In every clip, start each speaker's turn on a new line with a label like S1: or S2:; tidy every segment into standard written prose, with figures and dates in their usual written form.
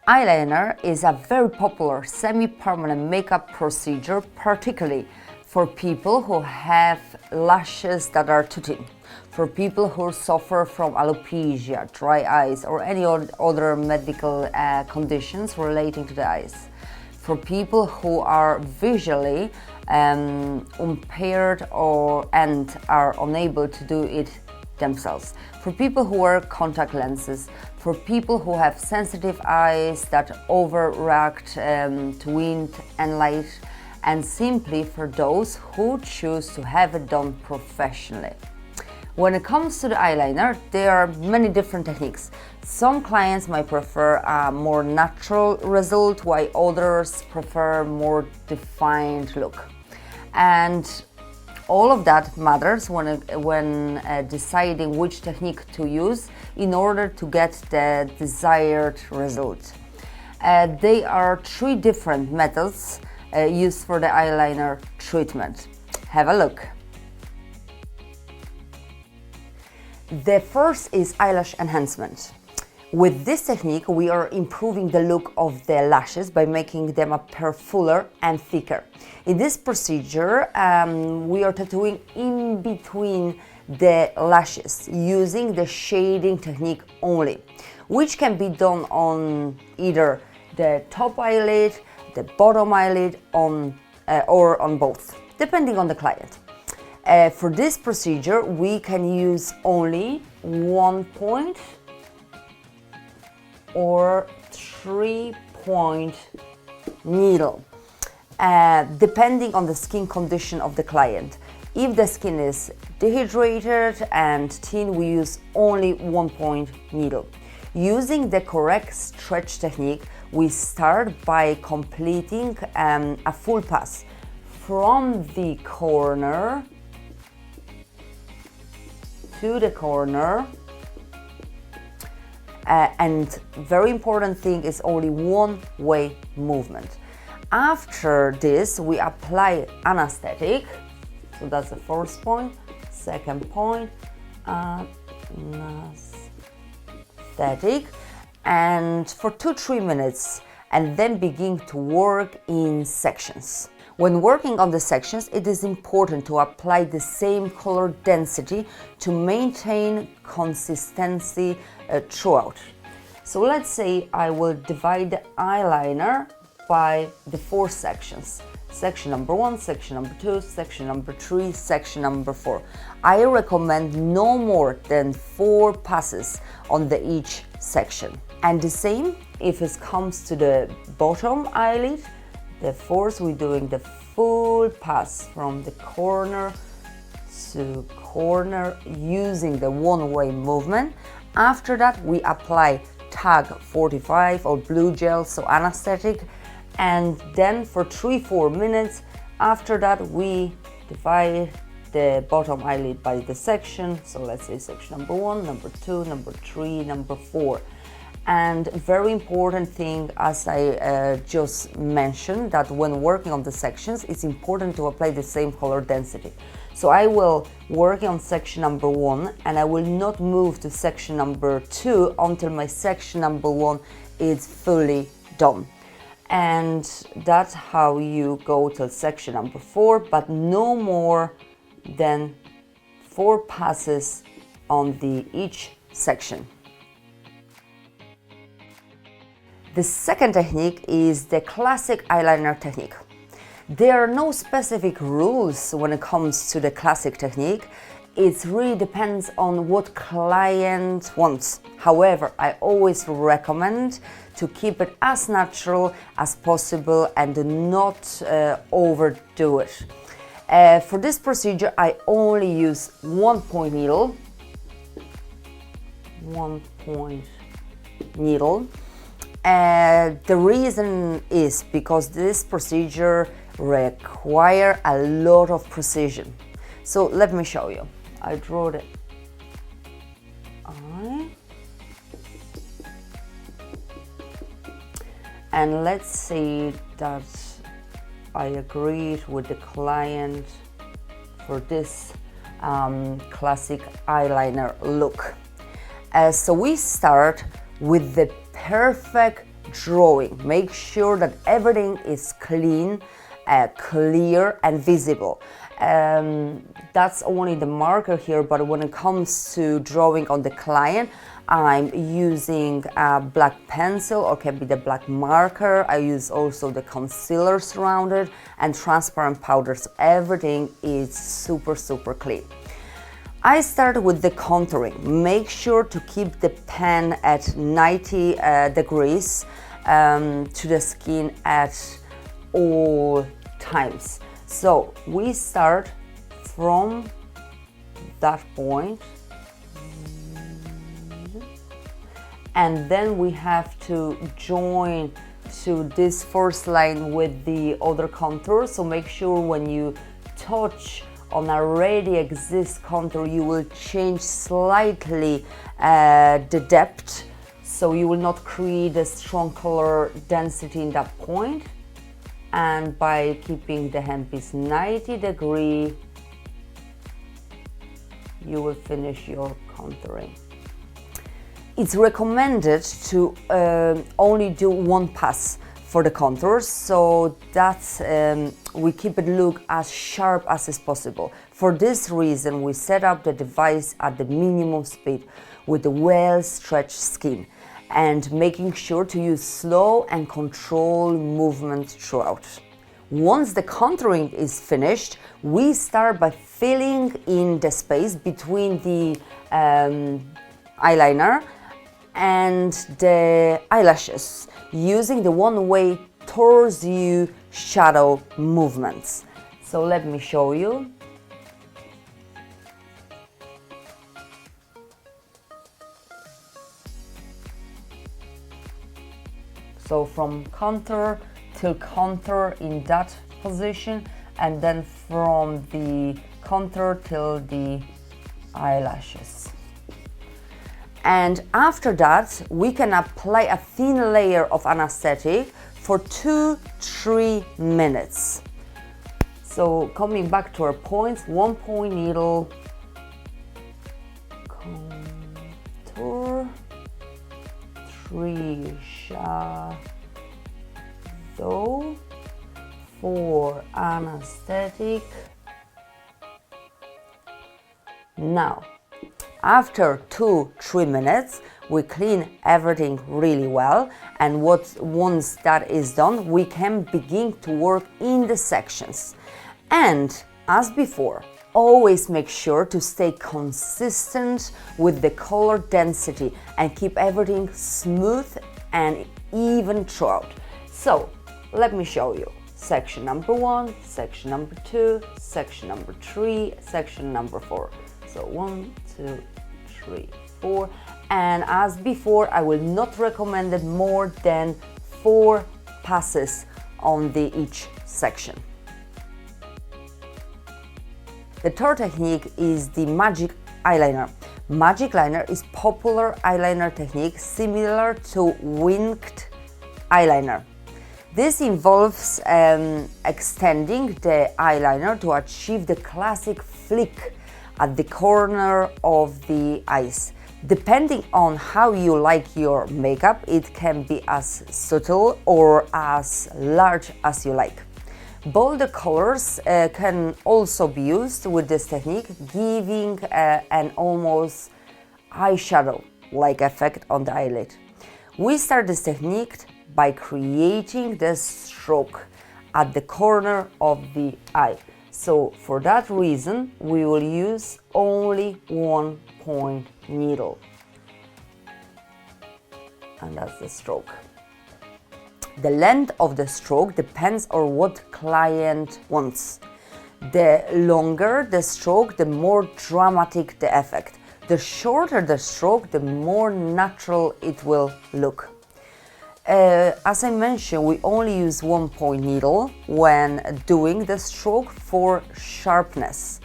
S1: Eyeliner is a very popular semi-permanent makeup procedure, particularly for people who have lashes that are too thin, for people who suffer from alopecia, dry eyes, or any other medical conditions relating to the eyes, for people who are visually impaired and are unable to do it themselves, for people who wear contact lenses, for people who have sensitive eyes that overreact to wind and light, and simply for those who choose to have it done professionally. When it comes to the eyeliner, there are many different techniques. Some clients might prefer a more natural result, while others prefer a more defined look. And all of that matters when deciding which technique to use in order to get the desired result. There are 3 different methods used for the eyeliner treatment. Have a look. The first is eyelash enhancement. With this technique, we are improving the look of the lashes by making them appear fuller and thicker. In this procedure, we are tattooing in between the lashes using the shading technique only, which can be done on either the top eyelid, the bottom eyelid, or on both, depending on the client. For this procedure, we can use only 1 point or 3-point needle, depending on the skin condition of the client. If the skin is dehydrated and thin, we use only 1-point needle. Using the correct stretch technique, we start by completing a full pass from the corner to the corner, and very important thing is only one-way movement. After this, we apply anesthetic. So that's the first point. Second point, anesthetic, and for 2-3 minutes, and then begin to work in sections. When working on the sections, it is important to apply the same color density to maintain consistency throughout. So let's say I will divide the eyeliner by the 4 sections. Section number 1, section number 2, section number 3, section number 4. I recommend no more than 4 passes on each section. And the same if it comes to the bottom eyelid. The fourth, we're doing the full pass from the corner to corner using the one-way movement. After that, we apply TAG 45 or blue gel, so anesthetic, and then for 3-4 minutes. After that, we divide the bottom eyelid by the section. So let's say section number 1, number 2, number 3, number 4. And very important thing, as I just mentioned, that when working on the sections, it's important to apply the same color density. So I will work on section number 1 and I will not move to section number 2 until my section number 1 is fully done. And that's how you go till section number 4, but no more than 4 passes on each section. The second technique is the classic eyeliner technique. There are no specific rules when it comes to the classic technique. It really depends on what client wants. However, I always recommend to keep it as natural as possible and not overdo it. For this procedure, I only use 1-point needle. 1-point needle. The reason is because this procedure requires a lot of precision. So let me show you. I draw the eye. And let's say that I agreed with the client for this classic eyeliner look. So we start with the perfect drawing. Make sure that everything is clean, clear and visible. That's only the marker here, but when it comes to drawing on the client, I'm using a black pencil, or can be the black marker. I use also the concealer surrounded and transparent powder, so everything is super clean. I start with the contouring. Make sure to keep the pen at 90 degrees to the skin at all times. So we start from that point, and then we have to join to this first line with the other contour. So make sure when you touch on already exist contour, you will change slightly the depth, so you will not create a strong color density in that point. And by keeping the handpiece 90 degree, you will finish your contouring. It's recommended to only do one pass for the contours, so that we keep it look as sharp as is possible. For this reason, we set up the device at the minimum speed with a well-stretched skin, and making sure to use slow and controlled movement throughout. Once the contouring is finished, we start by filling in the space between the eyeliner and the eyelashes, using the one-way towards you shadow movements. So let me show you. So from contour till contour in that position, and then from the contour till the eyelashes. And after that, we can apply a thin layer of anesthetic for 2-3 minutes. So coming back to our points, 1 point needle, contour, 3 shadow, 4 anesthetic. Now, after 2-3 minutes, we clean everything really well, and once that is done, we can begin to work in the sections. And as before, always make sure to stay consistent with the color density and keep everything smooth and even throughout. So let me show you. Section number 1, section number 2, section number 3, section number 4. So 1, 2, 3, 4, and as before, I will not recommend it more than 4 passes on each section. The third technique is the magic eyeliner. Magic liner is popular eyeliner technique similar to winged eyeliner. This involves extending the eyeliner to achieve the classic flick at the corner of the eyes. Depending on how you like your makeup, it can be as subtle or as large as you like. Bolder colors can also be used with this technique, giving an almost eyeshadow-like effect on the eyelid. We start this technique by creating the stroke at the corner of the eye. So for that reason, we will use only 1 point needle. And that's the stroke. The length of the stroke depends on what client wants. The longer the stroke, the more dramatic the effect. The shorter the stroke, the more natural it will look. As I mentioned, we only use 1 point needle when doing the stroke for sharpness.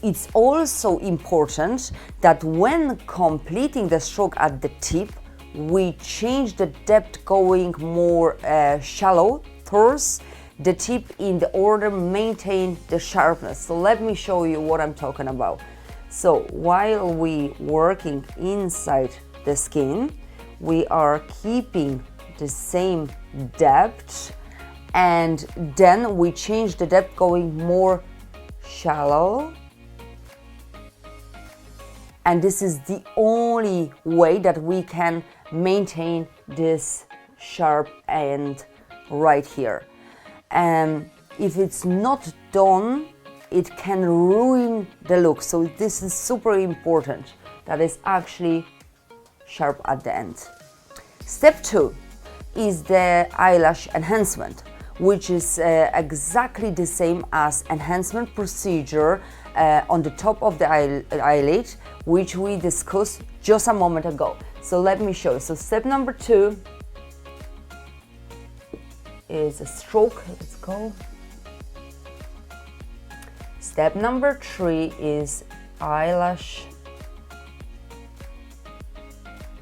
S1: It's also important that when completing the stroke at the tip, we change the depth going more shallow towards the tip in the order maintain the sharpness. So let me show you what I'm talking about. So while we working inside the skin, we are keeping the same depth, and then we change the depth going more shallow. And this is the only way that we can maintain this sharp end right here. And if it's not done, it can ruin the look. So this is super important, that is actually sharp at the end. Step 2 is the eyelash enhancement, which is exactly the same as enhancement procedure on the top of the eyelid, which we discussed just a moment ago. So let me show you. So step number 2 is a stroke, let's go. Step number 3 is eyelash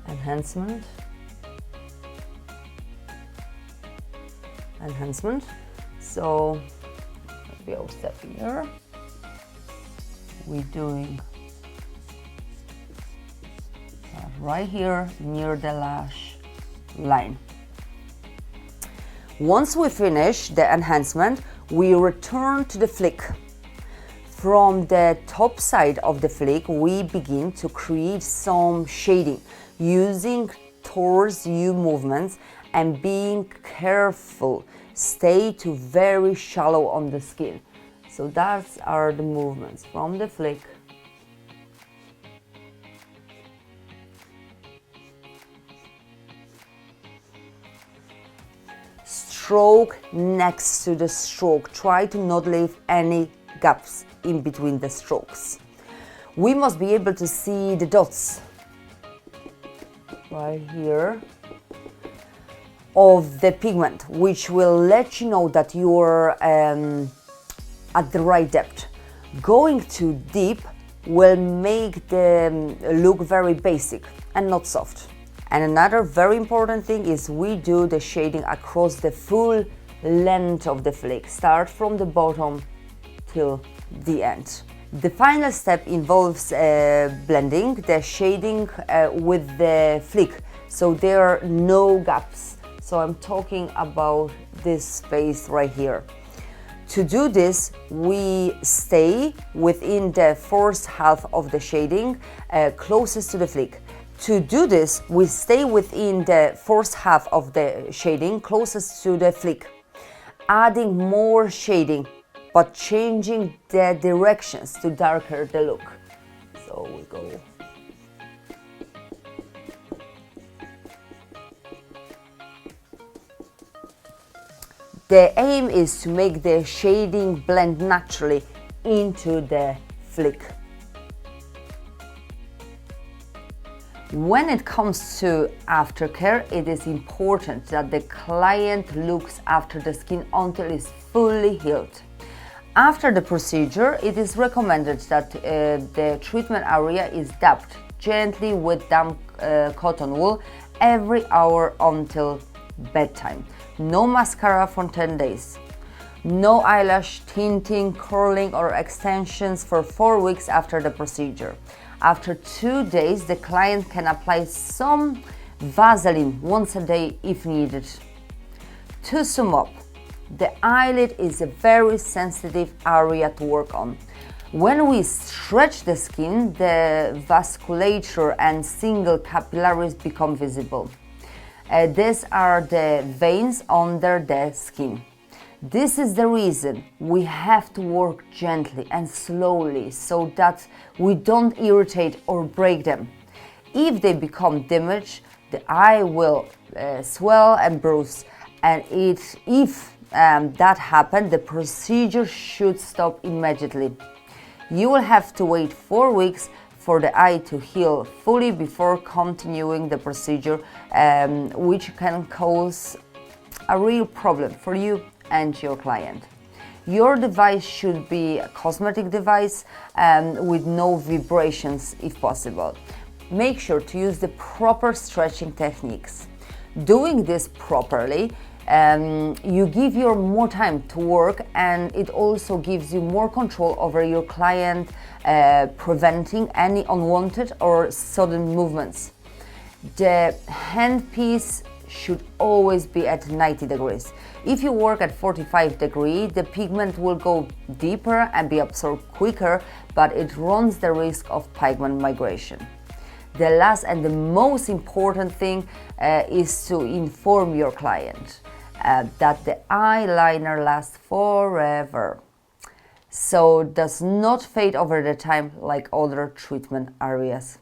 S1: enhancement. So we all step here. We're doing right here near the lash line. Once we finish the enhancement, we return to the flick. From the top side of the flick, we begin to create some shading using towards you movements and being careful. Stay to very shallow on the skin. So that are the movements from the flick. Stroke next to the stroke. Try to not leave any gaps in between the strokes. We must be able to see the dots right here of the pigment, which will let you know that you're at the right depth. Going too deep will make the look very basic and not soft. And another very important thing is we do the shading across the full length of the flick, start from the bottom till the end. The final step involves blending the shading with the flick, so there are no gaps. So I'm talking about this space right here. To do this, we stay within the first half of the shading closest to the flick. To do this, we stay within the first half of the shading closest to the flick, adding more shading, but changing the directions to darker the look. So we go. The aim is to make the shading blend naturally into the flick. When it comes to aftercare, it is important that the client looks after the skin until it's fully healed. After the procedure, it is recommended that the treatment area is dabbed gently with damp cotton wool every hour until bedtime. No mascara for 10 days. No eyelash tinting, curling or extensions for 4 weeks after the procedure. After 2 days, the client can apply some Vaseline once a day if needed. To sum up, the eyelid is a very sensitive area to work on. When we stretch the skin, the vasculature and single capillaries become visible. These are the veins under the skin. This is the reason we have to work gently and slowly so that we don't irritate or break them. If they become damaged, the eye will swell and bruise, and if that happens, the procedure should stop immediately. You will have to wait 4 weeks for the eye to heal fully before continuing the procedure, which can cause a real problem for you and your client. Your device should be a cosmetic device with no vibrations if possible. Make sure to use the proper stretching techniques. Doing this properly, you give you more time to work, and it also gives you more control over your client, preventing any unwanted or sudden movements. The handpiece should always be at 90 degrees. If you work at 45 degrees, the pigment will go deeper and be absorbed quicker, but it runs the risk of pigment migration. The last and the most important thing is to inform your client that the eyeliner lasts forever, so does not fade over the time like other treatment areas.